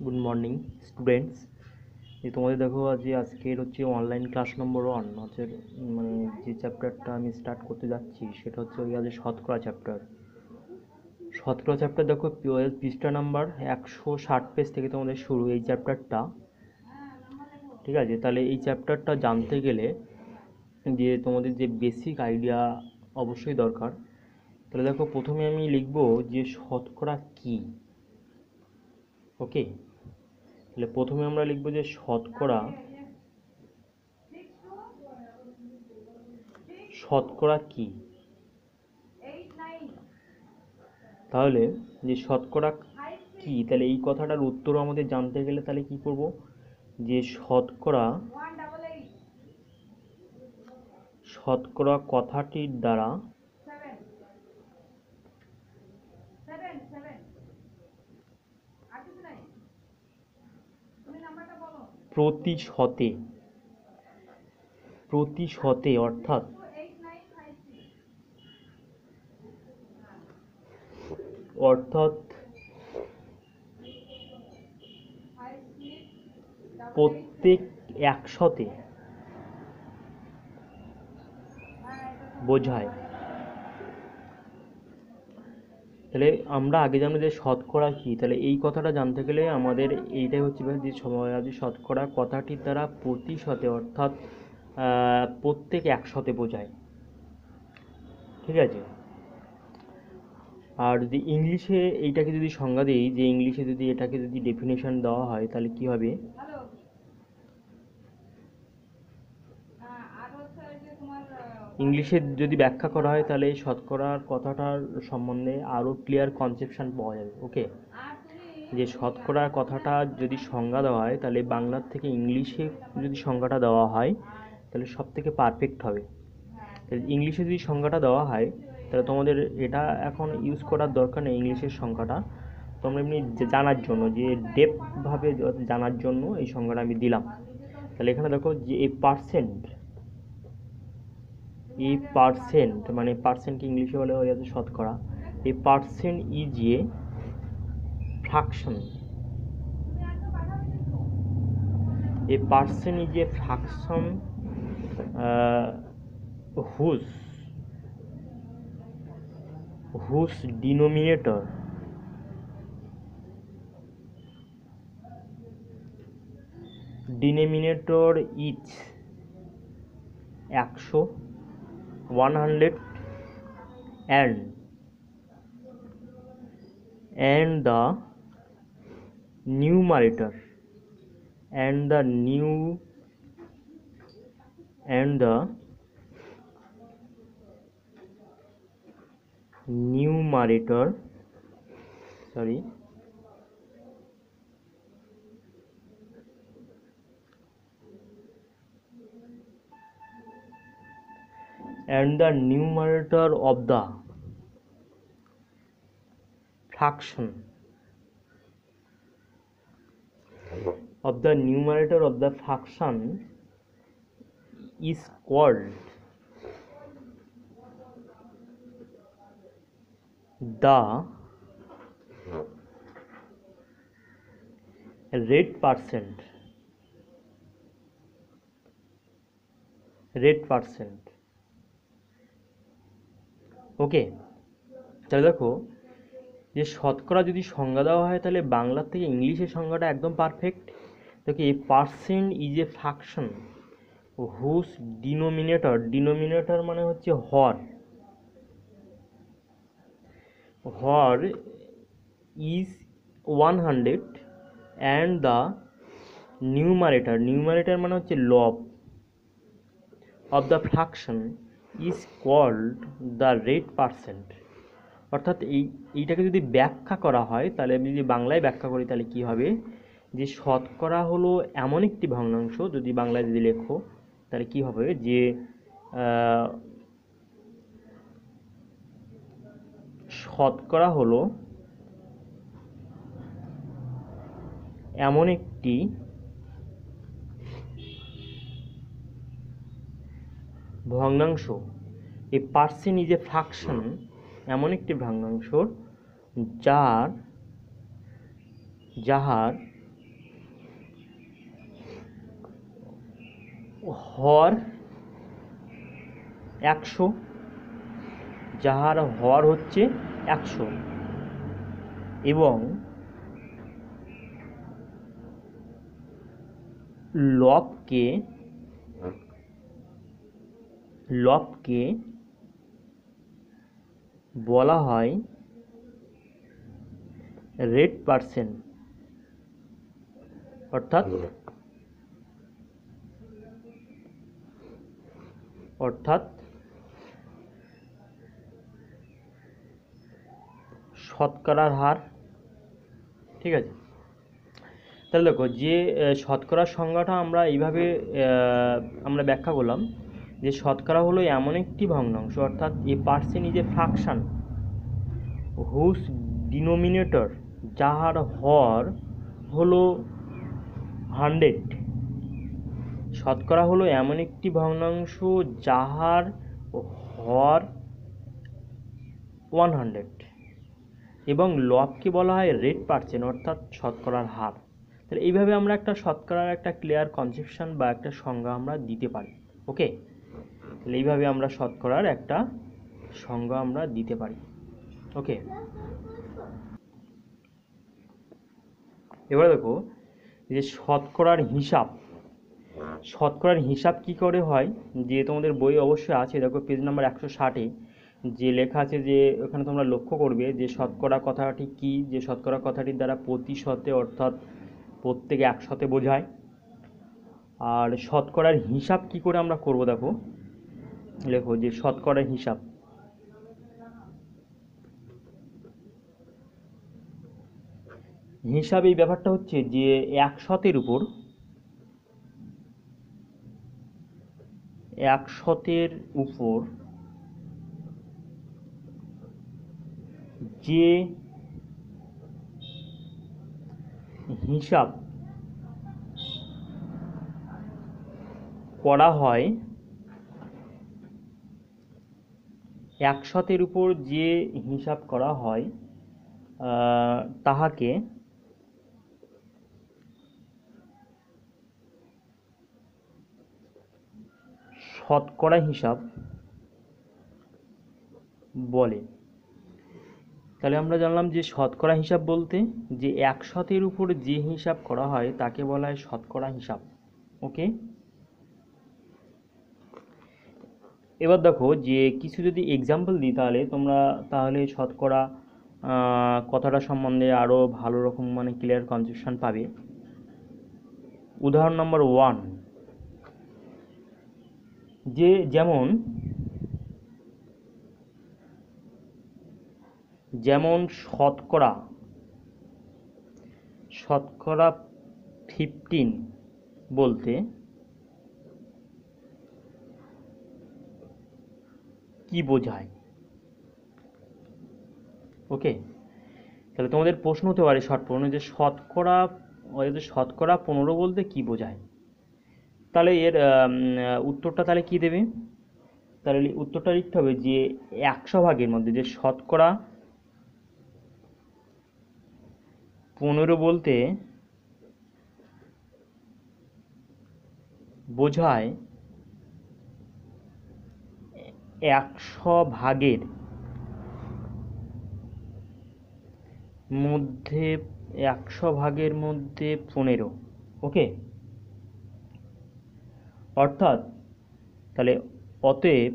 Good morning students. তোমাদের দেখো আজকের হচ্ছে অনলাইন ক্লাস নম্বর 1 হচ্ছে, মানে যে চ্যাপ্টারটা আমি স্টার্ট করতে যাচ্ছি সেটা হচ্ছে ওই শতকরা চ্যাপ্টার। শতকরা চ্যাপ্টার দেখো পৃষ্ঠা নাম্বার 160 পেজ থেকে তোমাদের শুরু এই চ্যাপ্টারটা। ঠিক আছে, তাহলে এই চ্যাপ্টারটা জানতে গেলে যে তোমাদের যে বেসিক আইডিয়া অবশ্যই দরকার। তাহলে দেখো প্রথমে আমি লিখব যে শতকরা কী। ওকে, তাহলে প্রথমে আমরা লিখব যে শতকরা শতকরা কী। তাহলে যে শতকরা কী, তাহলে এই কথাটার উত্তর আমাদের জানতে গেলে তাহলে কি করব, যে শতকরা শতকরা কথাটির দ্বারা প্রতিশতে প্রতিশতে অর্থাৎ প্রত্যেক 100-তে বোঝায়। তাহলে আমরা আগে জানবো যে শতকরা কী। তাহলে এই কথাটা জানতে গেলে আমাদের এইটাই হচ্ছে যে শতকরা কথাটির দ্বারা প্রতিশতে অর্থাৎ প্রত্যেক 100-তে বোঝায়। ঠিক আছে, আর যদি ইংলিশে এইটাকে যদি সংজ্ঞা দিই, যে ইংলিশে যদি এটাকে যদি ডেফিনেশন দেওয়া হয় তাহলে কি হবে, ইংলিশে যদি ব্যাখ্যা করা হয় তাহলে এই শতকরার কথাটার সম্বন্ধে আরও ক্লিয়ার কনসেপশন পাওয়া যাবে। ওকে, যে শতকরা কথাটা যদি সংজ্ঞা দেওয়া হয় তাহলে বাংলার থেকে ইংলিশে যদি সংজ্ঞাটা দেওয়া হয় তাহলে সব থেকে পারফেক্ট হবে। ইংলিশে যদি সংজ্ঞাটা দেওয়া হয় তাহলে তোমাদের এটা এখন ইউজ করার দরকার নেই ইংলিশের সংজ্ঞাটা, তোমরা এমনি জানার জন্য, যে ডেপথভাবে জানার জন্য এই সংজ্ঞাটা আমি দিলাম। তাহলে এখানে দেখো যে এই পার্সেন্ট মানে পার্সেন্টকে ইংলিশে বলে হয়ে যাচ্ছে শতকরা। এই percent is a fraction. A person is a fraction whose denominator is 100, 100 and the numerator of the fraction is called the rate percent. ওকে, তাহলে দেখো যে শতকরা যদি সংজ্ঞা দেওয়া হয় তাহলে বাংলার থেকে ইংলিশের সংজ্ঞাটা একদম পারফেক্ট। দেখো a percent is a fraction whose denominator মানে হচ্ছে হর ইজ 100 অ্যান্ড দ্য নিউমারেটর মানে হচ্ছে লব of the fraction is called the rate percent. অর্থাৎ এইটাকে যদি ব্যাখ্যা করা হয় তাহলে আমি যদি বাংলায় ব্যাখ্যা করি তাহলে কি হবে, যে শতকরা হলো এমন একটি ভগ্নাংশ, যদি বাংলায় যদি লেখো তাহলে কি হবে, যে শতকরা হলো এমন একটি ভগ্নাংশ, এ পার্সেন্ট ইজ এ ফ্র্যাকশন, এমন একটি ভগ্নাংশ যাহার হর 100, যাহার হর হচ্ছে 100, এবং লবকে বলা হয় রেট পার্সেন্ট, অর্থাৎ শতকরার হার। ঠিক আছে, তাহলে দেখো যে শতকরার সংজ্ঞাটা আমরা এইভাবে আমরা ব্যাখ্যা করলাম যে শতকরা হলো এমন একটি ভগ্নাংশ, অর্থাৎ a percent is a fraction whose denominator, যাহার হর হলো 100। শতকরা হলো এমন একটি ভগ্নাংশ যাহার হর 100, এবং লবকে বলা হয় রেট পার্সেন্ট, অর্থাৎ শতকরার হার। তাহলে এইভাবে আমরা একটা শতকরার একটা ক্লিয়ার কনসেপশন বা একটা সংজ্ঞা আমরা দিতে পারি। ওকে, তাহলে এইভাবে আমরা শতকরার একটা সংজ্ঞা আমরা দিতে পারি। ওকে, এবারে দেখো যে শতকরার হিসাব কি করে হয়, যে তোমাদের বই অবশ্যই আছে, দেখো পেজ নাম্বার 160-এ যে লেখা আছে, যে ওখানে তোমরা লক্ষ্য করবে যে শতকরা কথাটি কি, যে শতকরা কথাটির দ্বারা প্রতিশতে অর্থাৎ প্রত্যেকে 100-তে বোঝায়। আর শতকরার হিসাব কি করে আমরা করব, দেখো লেখো যে শতকরার হিসাব এই ব্যাপারটা হচ্ছে যে 100-এর উপর যে হিসাব করা হয়, 100-এর উপর যে হিসাব করা হয় তাহাকে শতকরা হিসাব বলে। তাহলে আমরা জানলাম যে শতকরা হিসাব বলতে যে 100-এর উপর যে হিসাব করা হয় তাকে বলা হয় শতকরা হিসাব। ওকে, এবার দেখো যে কিছু যদি এক্সাম্পল দিই তাহলে শতকরা কথাটা সম্বন্ধে আরও ভালো রকম মানে ক্লিয়ার কনসেপশন পাবে। উদাহরণ নম্বর 1, যে যেমন শতকরা 15 বলতে কি বোঝায়। ওকে, তাহলে তোমাদের প্রশ্ন হতে পারে শর্ট প্রশ্ন যে শতকরা 15 বলতে কি বোঝায়। তাহলে এর উত্তরটা তাহলে কি দেবে, তাহলে উত্তরটা লিখতে হবে যে 100 ভাগের মধ্যে যে শতকরা 15 বলতে বোঝায় 100 ভাগের মধ্যে 15। ওকে, অর্থাৎ তাহলে অতএব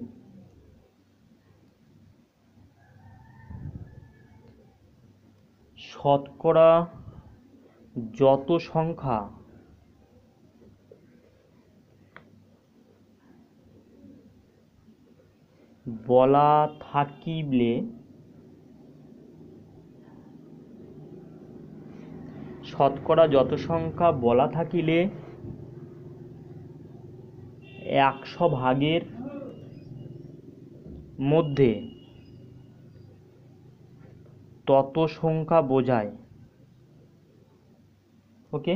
শতকরা যত সংখ্যা বলা থাকিলে শতকরা যত সংখ্যা বলা থাকিলে 100 ভাগের মধ্যে তত সংখ্যা বোঝায়। ওকে,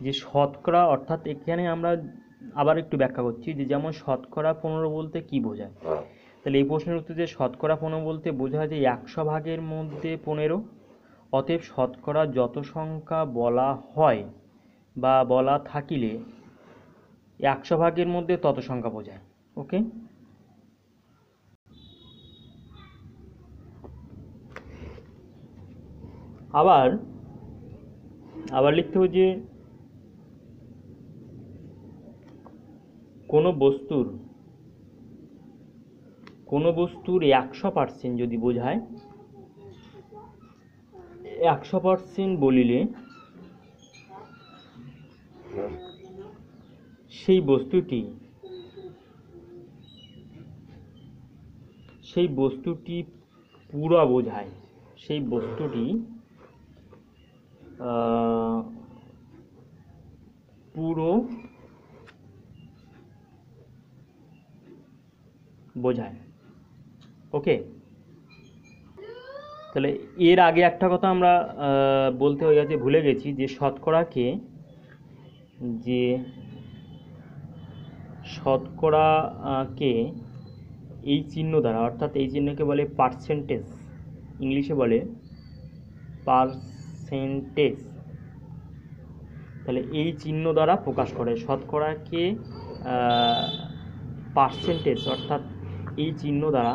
যে শতকরা অর্থাৎ এখানে আমরা আবার একটু ব্যাখ্যা করছি যে যেমন শতকরা 15 বলতে কি বোঝায়। তাহলে এই প্রশ্নের উত্তর যে শতকরা 15 বলতে বোঝায় যে 100 ভাগের মধ্যে 15। অতএব শতকরা যত সংখ্যা বলা হয় বা বলা থাকিলে 100 ভাগের মধ্যে তত সংখ্যা বোঝায়। ওকে, আবার আবার লিখতে হবে যে কোনো বস্তুর 100% যদি বোঝায়, 100% বলিলে সেই বস্তুটি পুরো বোঝায়, সেই বস্তুটি পুরো বোঝায়। ওকে, তাহলে এর আগে একটা কথা আমরা বলতে হয়ে গেছে, ভুলে গেছি, যে শতকরাকে এই চিহ্ন দ্বারা, অর্থাৎ এই চিহ্নকে বলে পার্সেন্টেজ, ইংলিশে বলে পার্সেন্টেজ। তাহলে এই চিহ্ন দ্বারা প্রকাশ করে শতকরাকে পার্সেন্টেজ, অর্থাৎ এই চিহ্ন দ্বারা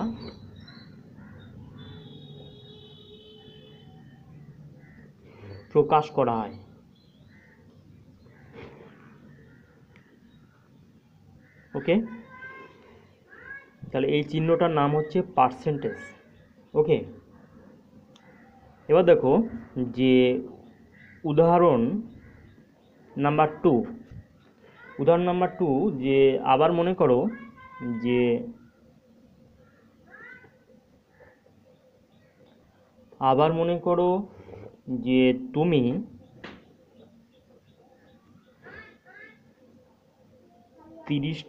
প্রকাশ করা হয়। ওকে, তাহলে এই চিহ্নটার নাম হচ্ছে পার্সেন্টেজ। ওকে, এবার দেখো যে উদাহরণ নাম্বার 2, যে আবার মনে করো যে তুমি 30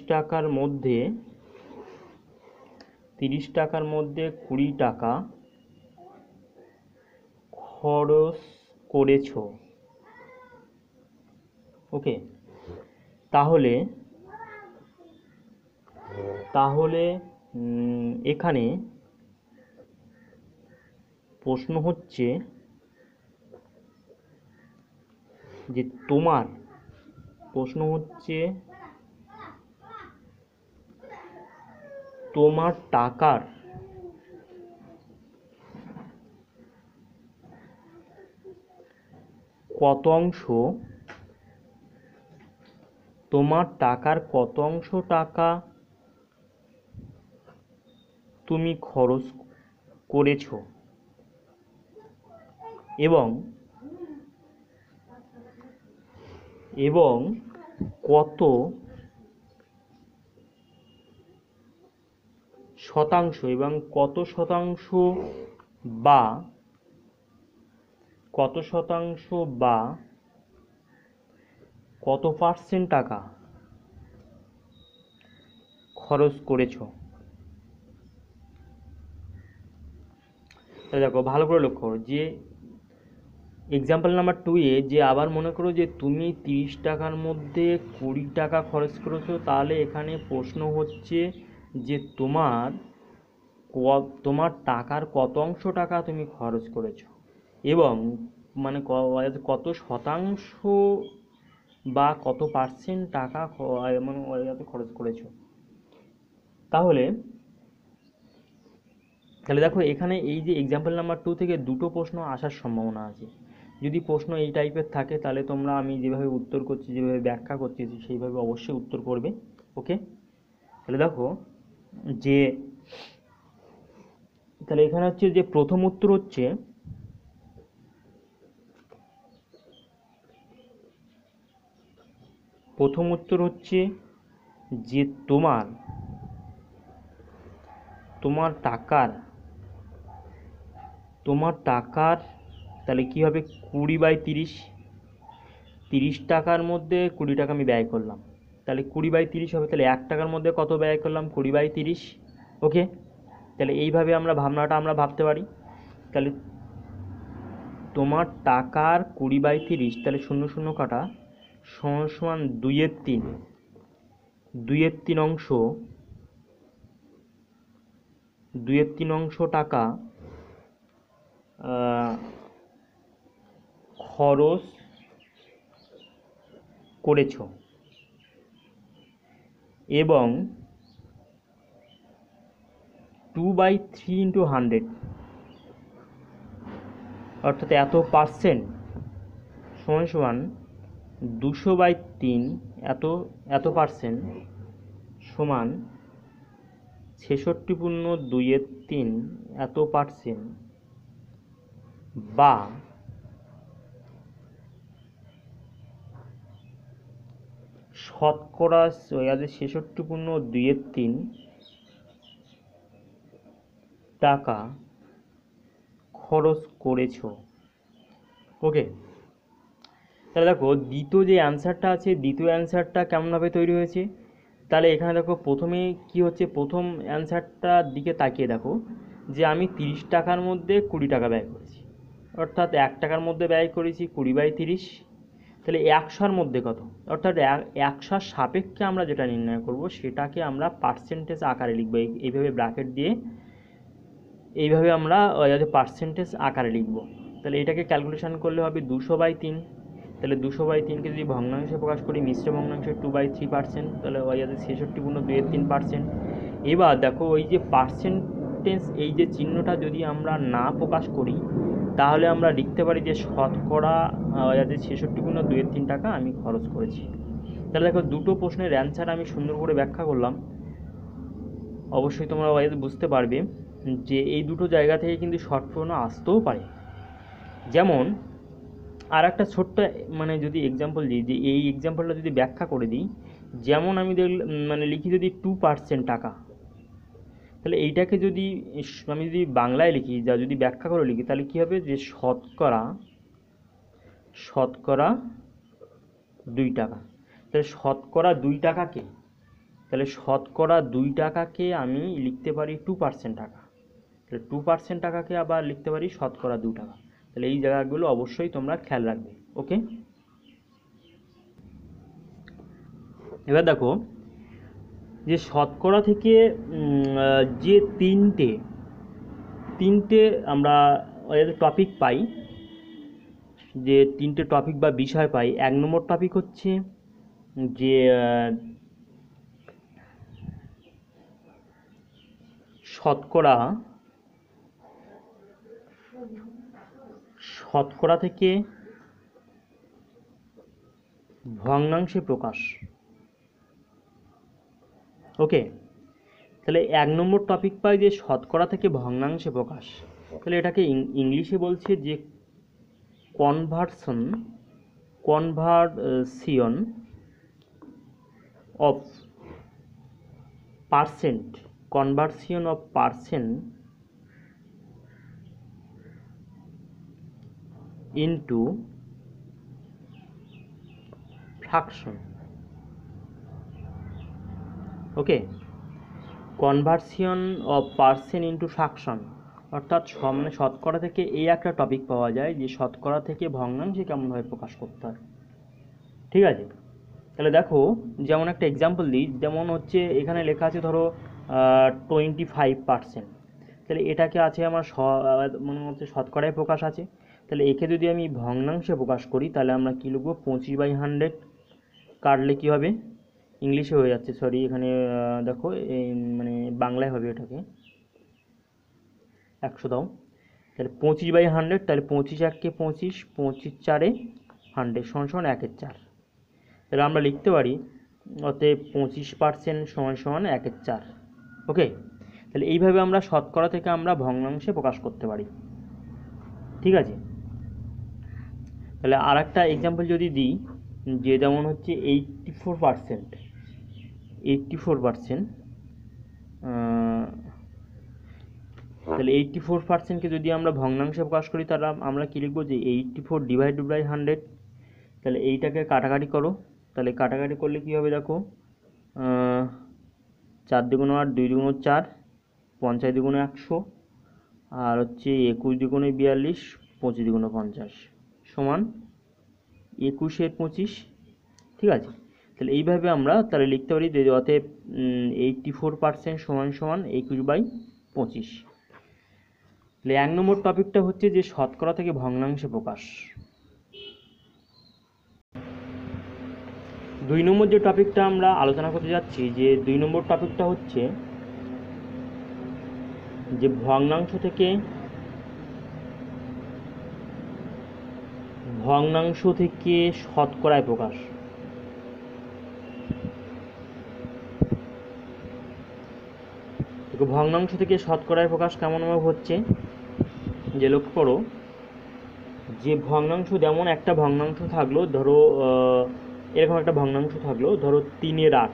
টাকার মধ্যে 20 টাকা খরচ করেছো। ওকে, তাহলে এখানে প্রশ্ন হচ্ছে যে তোমার টাকার কত অংশ টাকা তুমি খরচ করেছো, এবং কত শতাংশ বা কত পার্সেন্ট টাকা খরচ করেছো। দেখো ভালো করে লক্ষ্য করো যে এক্সাম্পল নাম্বার 2 এ যে আবার মনে করো যে তুমি 30 টাকার মধ্যে 20 টাকা খরচ করেছো, তাহলে এখানে প্রশ্ন হচ্ছে যে তোমার টাকার কত অংশ টাকা তুমি খরচ করেছো, এবং মানে কত শতাংশ বা কত পার্সেন্ট টাকা খরচ করেছো। তাহলে দেখো এখানে এই যে এক্সাম্পল নাম্বার 2 থেকে দুটো প্রশ্ন আসার সম্ভাবনা আছে। যদি প্রশ্ন এই টাইপের থাকে তাহলে তোমরা আমি যেভাবে উত্তর করছি, যেভাবে ব্যাখ্যা করছি, সেইভাবে অবশ্যই উত্তর করবে। ওকে, তাহলে দেখো যে তাহলে এখানে হচ্ছে যে প্রথম উত্তর হচ্ছে যে তোমার টাকার তাহলে কি হবে 20/30, 30 টাকার মধ্যে 20 টাকা আমি ব্যয় করলাম, তাহলে 20/30 হবে। তাহলে 1 টাকার মধ্যে কত ব্যয় করলাম? 20/30। ওকে, তাহলে এইভাবে ভাবনাটা আমরা ভাবতে পারি। তাহলে তোমার টাকার 20/30, তাহলে 0 0 কাটা, সমান 2/3 অংশ টাকা খরচ করেছো এবং 2/3 ইন্টু 100 অর্থাৎ এত পার্সেন্ট সমান সমান 200/3 এত পার্সেন্ট সমান 66.2/3 এত পার্সেন্ট বা শতকরা 66.2/3 টাকা খরচ করেছো। ওকে, তাহলে দেখো দ্বিতীয় যে অ্যান্সারটা আছে, দ্বিতীয় অ্যান্সারটা কেমনভাবে তৈরি হয়েছে। তাহলে এখানে দেখো প্রথমে কি হচ্ছে, প্রথম অ্যান্সারটার দিকে তাকিয়ে দেখো যে আমি 30 টাকার মধ্যে 20 টাকা ব্যয় করেছি, অর্থাৎ 1 টাকার মধ্যে ব্যয় করেছি 20/30। তাহলে 100-র মধ্যে কত, অর্থাৎ 100-র সাপেক্ষে আমরা যেটা নির্ণয় করব সেটাকে আমরা পার্সেন্টেজ আকারে লিখব। এইভাবে ব্র্যাকেট দিয়ে এইভাবে আমরা পার্সেন্টেজ আকারে লিখব। তাহলে এটাকে ক্যালকুলেশন করলে হবে 200/3। তাহলে 200/3কে যদি ভগ্নাংশে প্রকাশ করি, মিশ্র ভগ্নাংশে 2/3%, তাহলে 66.2/3%। এবার দেখো ওই যে পার্সেন্টেজ, এই যে চিহ্নটা যদি আমরা না প্রকাশ করি তাহলে আমরা লিখতে পারি যে শতকরা 66.2/3 টাকা আমি খরচ করেছি। তাহলে দেখো দুটো প্রশ্নের অ্যান্সার আমি সুন্দর করে ব্যাখ্যা করলাম। অবশ্যই তোমরা বুঝতে পারবে যে এই দুটো জায়গা থেকে কিন্তু শর্ট প্রশ্ন আসতেও পারে। যেমন আর একটা ছোট্ট যদি এক্সাম্পল দিই, যে এই এক্সাম্পলটা যদি ব্যাখ্যা করে দিই, যেমন আমি লিখি যদি 2% টাকা, তাহলে এইটাকে যদি আমি যদি বাংলায় লিখি, যদি ব্যাখ্যা করে লিখি, তাহলে কী হবে যে শতকরা 2 টাকা। তাহলে শতকরা 2 টাকাকে, তাহলে শতকরা 2 টাকাকে আমি লিখতে পারি 2% টাকা। তাহলে 2% টাকাকে আবার লিখতে পারি শতকরা 2 টাকা। তাহলে এই জায়গাগুলো অবশ্যই তোমরা খেয়াল রাখবে। ওকে, এবার দেখো যে শতকরা থেকে যে তিনটে আমরা টপিক পাই, যে তিনটে টপিক বা বিষয় পাই। 1 নম্বর টপিক হচ্ছে যে শতকরা থেকে ভগ্নাংশে প্রকাশ। ওকে, তাহলে 1 নম্বর টপিক পাই যে শতকরা থেকে ভগ্নাংশে প্রকাশ। তাহলে এটাকে ইংলিশে বলছে যে conversion of percent into fraction. Okay, conversion of percent into fraction, অর্থাৎ শতকরা থেকে এই একটা টপিক পাওয়া যায় যে শতকরা থেকে ভগ্নাংশে কেমনভাবে প্রকাশ করতে হয়। ঠিক আছে, তাহলে দেখো যেমন একটা এক্সাম্পল দিই, যেমন হচ্ছে এখানে লেখা আছে ধরো 25%। তাহলে এটাকে আছে আমার মনে হচ্ছে শতকরায় প্রকাশ আছে। তাহলে একে যদি আমি ভগ্নাংশে প্রকাশ করি তাহলে আমরা কী লিখবো, 25/100 কাটলে কী হবে, ইংলিশে হয়ে যাচ্ছে, সরি, এখানে দেখো বাংলায় হবে, এটাকে 100 দাও। তাহলে 25/100, তাহলে 25 1 25, 25 4 100 সমান 1/4। তাহলে আমরা লিখতে পারি অতএব 25% সমান 1/4। ওকে, তাহলে এইভাবে আমরা শতকরা থেকে আমরা ভগ্নাংশে প্রকাশ করতে পারি। ঠিক আছে, তাহলে আর একটা এক্সাম্পল যদি দিই, যে যেমন হচ্ছে 84%। তাহলে 84%কে যদি আমরা ভগ্নাংশে প্রকাশ করি তাহলে আমরা কী লিখবো, যে 84/100। তাহলে এইটাকে কাটাকাটি করো, তাহলে কাটাকাটি করলে কী হবে দেখো, 4 দুগুণ 8, 2 দুগুণ 4, 5 দুগুণ 100, আর হচ্ছে 21 দুগুণ 42, 25 দুগুণ 50 সমান 21 25। ঠিক আছে, তাহলে এইভাবে আমরা তাহলে লিখতে পারি যে অতএব 84% সমান 21/25। তাহলে 1 নম্বর টপিকটা হচ্ছে যে শতকরা থেকে ভগ্নাংশে প্রকাশ। 2 নম্বর যে টপিকটা আমরা আলোচনা করতে যাচ্ছি, যে 2 নম্বর টপিকটা হচ্ছে যে ভগ্নাংশ থেকে শতকরায় প্রকাশ। ভগ্নাংশ থেকে শতকরায় প্রকাশ কেমনভাবে হচ্ছে, যে লক্ষ্য করো যে ভগ্নাংশ, যেমন একটা ভগ্নাংশ থাকলো, ধরো এরকম একটা ভগ্নাংশ থাকলো, ধরো 3/8,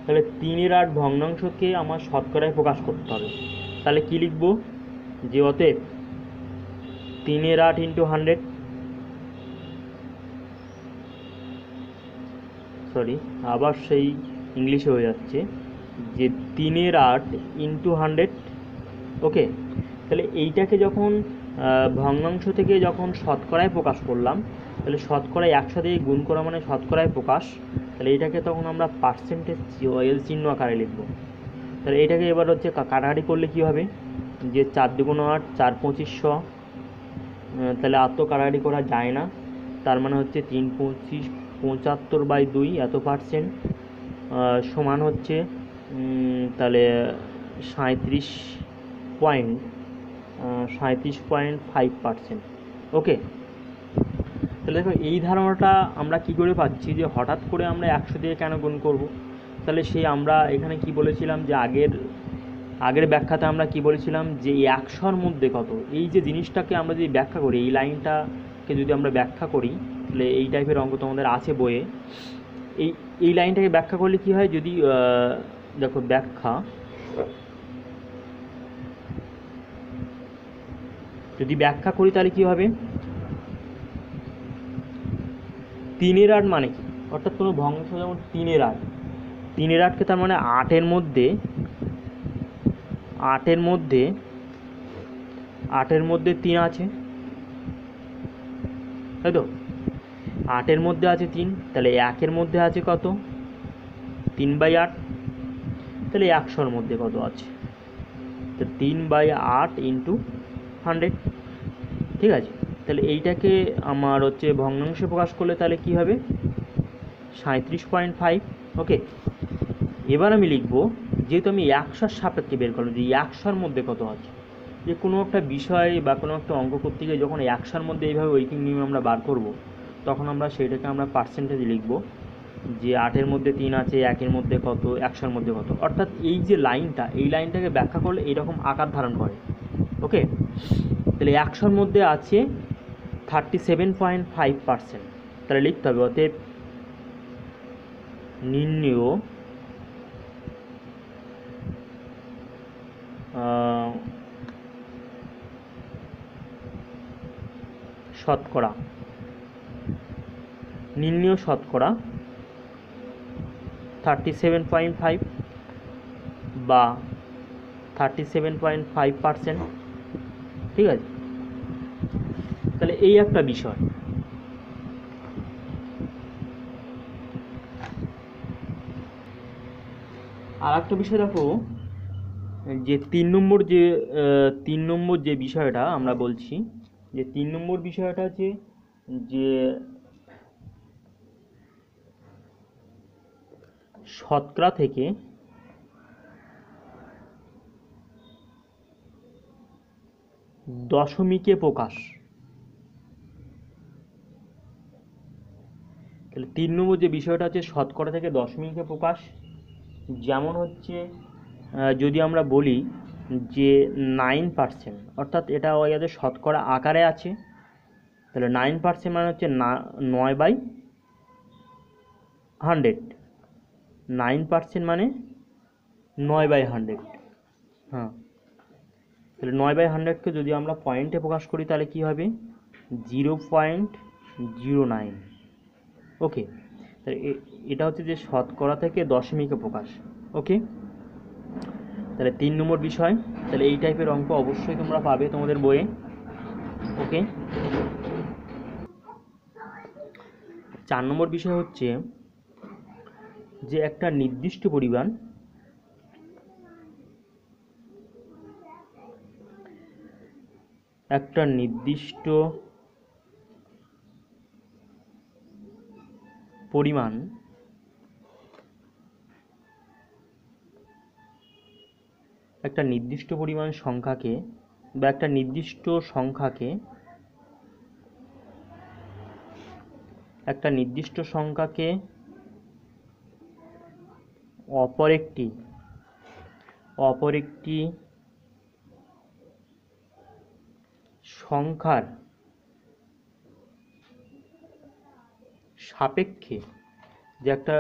তাহলে 3/8 ভগ্নাংশকে আমার শতকরায় প্রকাশ করতে হবে। তাহলে কি লিখবো, যে অতএব 3/8 ইন্টু 100, সরি আবার সেই ইংলিশে হয়ে যাচ্ছে, যে 3/8 ইন্টু 100। ওকে, তাহলে এইটাকে যখন ভগ্নাংশ থেকে যখন শতকরায় প্রকাশ করলাম, তাহলে শতকরায় 100 দিয়ে গুণ করা মানে শতকরায় প্রকাশ। তাহলে এইটাকে তখন আমরা পার্সেন্টেজ এল চিহ্ন আকারে লিখব। তাহলে এইটাকে এবার হচ্ছে কাটাকাটি করলে কি হবে, যে 4 দুগুণ 8, 4 2500, তাহলে আর তো কাটাকাটি করা যায় না, তার মানে হচ্ছে 3 25 75/2 এত পার্সেন্ট, সমান হচ্ছে তাহলে 37.5%। ওকে, তাহলে দেখো এই ধারণাটা আমরা কি করে পাচ্ছি, যে হঠাৎ করে আমরা 100 দিয়ে কেন গুণ করব। তাহলে সেই আমরা এখানে কি বলেছিলাম, যে আগের ব্যাখ্যাতে আমরা কি বলেছিলাম, যে 100-র মধ্যে কত, এই যে জিনিসটাকে আমরা যদি ব্যাখ্যা করি, এই লাইনটাকে যদি আমরা ব্যাখ্যা করি, তাহলে এই টাইপের অঙ্ক তোমাদের আছে বইয়ে। এই লাইনটাকে ব্যাখ্যা করলে কি হয়, যদি দেখো যদি ব্যাখ্যা করি তাহলে কি হবে, 3/8 মানে কি, অর্থাৎ কোনো ভগ্নাংশ যেমন 3/8কে তার মানে 8-এর মধ্যে 3 আছে, তাই তো, 8-এর মধ্যে আছে 3, তাহলে 1-এর মধ্যে আছে কত, 3/8, তাহলে 100-র মধ্যে কত আছে, তো 3/8 ইন্টু 100। ঠিক আছে, তাহলে এইটাকে আমার হচ্ছে ভগ্নাংশে প্রকাশ করলে তাহলে কি হবে, 37.5। ওকে, এবার আমি লিখবো, যেহেতু আমি 100-র সাপেক্ষে বের করলাম যে 100-র মধ্যে কত আছে, যে কোনো একটা বিষয় বা কোনো একটা অঙ্ক করতে গিয়ে যখন 100-র মধ্যে এইভাবে ওয়ার্কিং নিয়ম আমরা বার করব, তখন আমরা সেইটাকে আমরা পার্সেন্টেজ লিখব, যে 8-এর মধ্যে 3 আছে, 1-এর মধ্যে কত, 100-র মধ্যে কত, অর্থাৎ এই যে লাইনটা, এই লাইনটাকে ব্যাখ্যা করলে এইরকম আকার ধারণ করে। ওকে, তাহলে 100-র মধ্যে আছে 37.5%, তাহলে লিখতে হবে অতএব নির্ণেয় শতকরা 37.5 বা 37.5%। ঠিক আছে, তাহলে এই একটা বিষয়। আর একটা বিষয় দেখো, যে 3 নম্বর যে বিষয়টা আমরা বলছি, যে 3 নম্বর বিষয়টা হচ্ছে যে শতকরা থেকে দশমিকে প্রকাশ। তাহলে 3 নম্বর যে বিষয়টা হচ্ছে শতকরা থেকে দশমিকে প্রকাশ। যেমন হচ্ছে যদি আমরা বলি যে 9%, অর্থাৎ এটা ওই শতকরা আকারে আছে, তাহলে 9% মানে হচ্ছে 9/100, 9% মানে 9/100। হ্যাঁ, তাহলে 9/100কে যদি আমরা পয়েন্টে প্রকাশ করি তাহলে কি হবে, 0.09। ওকে, তাহলে এটা হচ্ছে যে শতকরা থেকে দশমিকে প্রকাশ। ওকে, তাহলে 3 নম্বর বিষয়, তাহলে এই টাইপের অঙ্ক অবশ্যই তোমরা পাবে তোমাদের বইয়ে। ওকে, 4 নম্বর বিষয় হচ্ছে যে একটা নির্দিষ্ট পরিমাণ একটা নির্দিষ্ট পরিমাণ সংখ্যাকে বা একটা নির্দিষ্ট সংখ্যাকে অপর একটি সংখ্যার সাপেক্ষে, যে একটা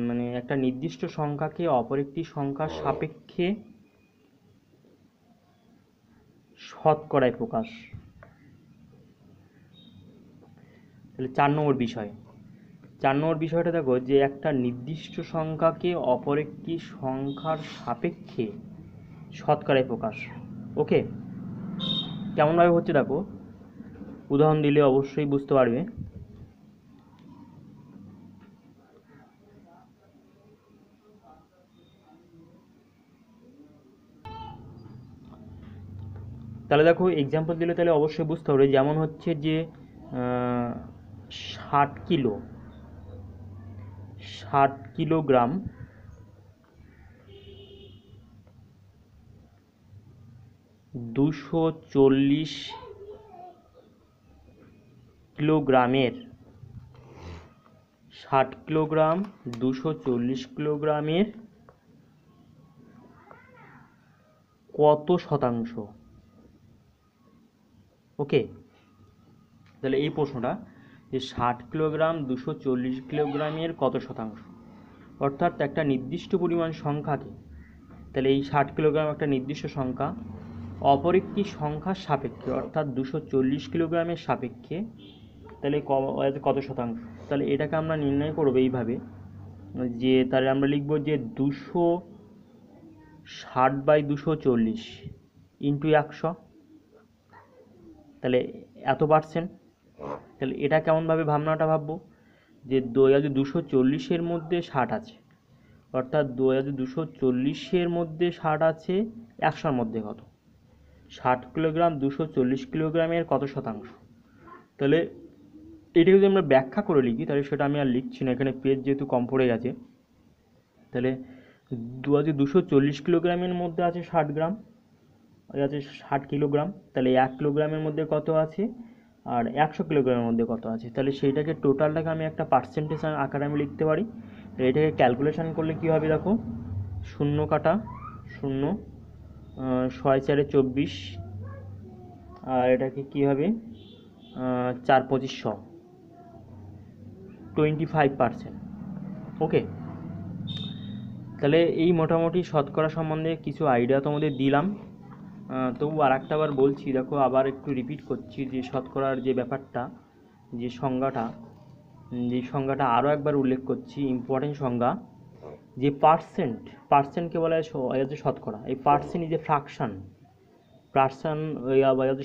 মানে একটা নির্দিষ্ট সংখ্যাকে অপর একটি সংখ্যার সাপেক্ষে শতকরায় প্রকাশ। তাহলে 4 নম্বর বিষয়টা দেখো, যে একটা নির্দিষ্ট সংখ্যাকে অপর একটি সংখ্যার সাপেক্ষে শতকরায় প্রকাশ। ওকে, কেমনভাবে হচ্ছে দেখো, উদাহরণ দিলে অবশ্যই বুঝতে পারবে। তাহলে দেখো এক্সাম্পল দিলে তাহলে অবশ্যই বুঝতে পারবে। যেমন হচ্ছে যে 60 কিলোগ্রাম 240 কিলোগ্রামের 60 কিলোগ্রাম 240 কিলোগ্রামের কত শতাংশ? ওকে, তাহলে এই প্রশ্নটা যে 60 কিলোগ্রাম 240 কিলোগ্রামের কত শতাংশ, অর্থাৎ একটা নির্দিষ্ট পরিমাণ সংখ্যাকে, তাহলে এই 60 কিলোগ্রাম একটা নির্দিষ্ট সংখ্যা অপর একটি সংখ্যার সাপেক্ষে, অর্থাৎ 240 কিলোগ্রামের সাপেক্ষে, তাহলে কত শতাংশ। তাহলে এটাকে আমরা নির্ণয় করবো এইভাবে, যে তাহলে আমরা লিখব যে 260/240 ইন্টু 100, তাহলে এত পার্সেন্ট। তাহলে এটা কেমনভাবে ভাবনাটা ভাববো, যে 2240-এর মধ্যে 60 আছে, অর্থাৎ 2240-এর মধ্যে 60 আছে, 100-র মধ্যে কত? 60 কিলোগ্রাম 240 কিলোগ্রামের কত শতাংশ। তাহলে এটা যদি আমরা ব্যাখ্যা করে লিখি, তাহলে সেটা আমি আর লিখছি না, এখানে পেজ যেহেতু কম পড়ে গেছে। তাহলে 240 কিলোগ্রামের মধ্যে আছে 60 গ্রাম, আছে 60 কিলোগ্রাম, তাহলে 1 কিলোগ্রামের মধ্যে কত আছে, আর 100 কিলোগ্রামের মধ্যে কত আছে। তাহলে সেইটাকে টোটালটাকে আমি একটা পার্সেন্টেজ আকারে আমি লিখতে পারি। এটাকে ক্যালকুলেশন করলে কী হবে দেখো, 0 কাটা 0, 6 4 24, আর এটাকে কী হবে 4 25 100, 25%। ওকে, তাহলে এই মোটামুটি শতকরা সম্বন্ধে কিছু আইডিয়া তোমাদের দিলাম। তবু আর একটাবার বলছি, দেখো আবার একটু রিপিট করছি, যে শতকরার যে ব্যাপারটা, যে সংজ্ঞাটা আরও একবার উল্লেখ করছি, ইম্পর্টেন্ট সংজ্ঞা, যে পার্সেন্টকে বলা হয় শতকরা। এই পার্সেন্ট ইজ এ ফ্র্যাকশন।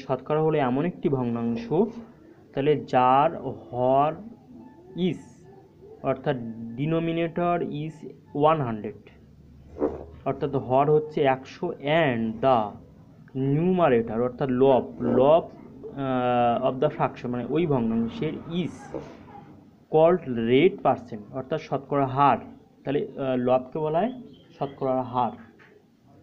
শতকরা হলো এমন একটি ভগ্নাংশ, তাহলে যার হর ইজ, অর্থাৎ ডিনোমিনেটর ইজ 100, অর্থাৎ হর হচ্ছে 100, অ্যান্ড দ্য নিউমারেটর অর্থাৎ লব অফ দ্য ফ্র্যাকশন, মানে ওই ভগ্নাংশের ইজ কল্ড রেট পার্সেন্ট, অর্থাৎ শতকরা হার। তাহলে লবকে বলা হয় শতকরার হার।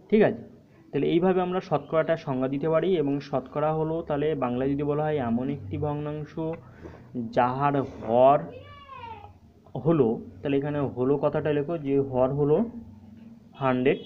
ঠিক আছে, তাহলে এইভাবে আমরা শতকরাটা সংজ্ঞা দিতে পারি। এবং শতকরা হলো, তাহলে বাংলায় যদি বলা হয় এমন একটি ভগ্নাংশ যাহার হর হলো, তাহলে এখানে হলো কথাটা লেখো, যে হর হলো 100,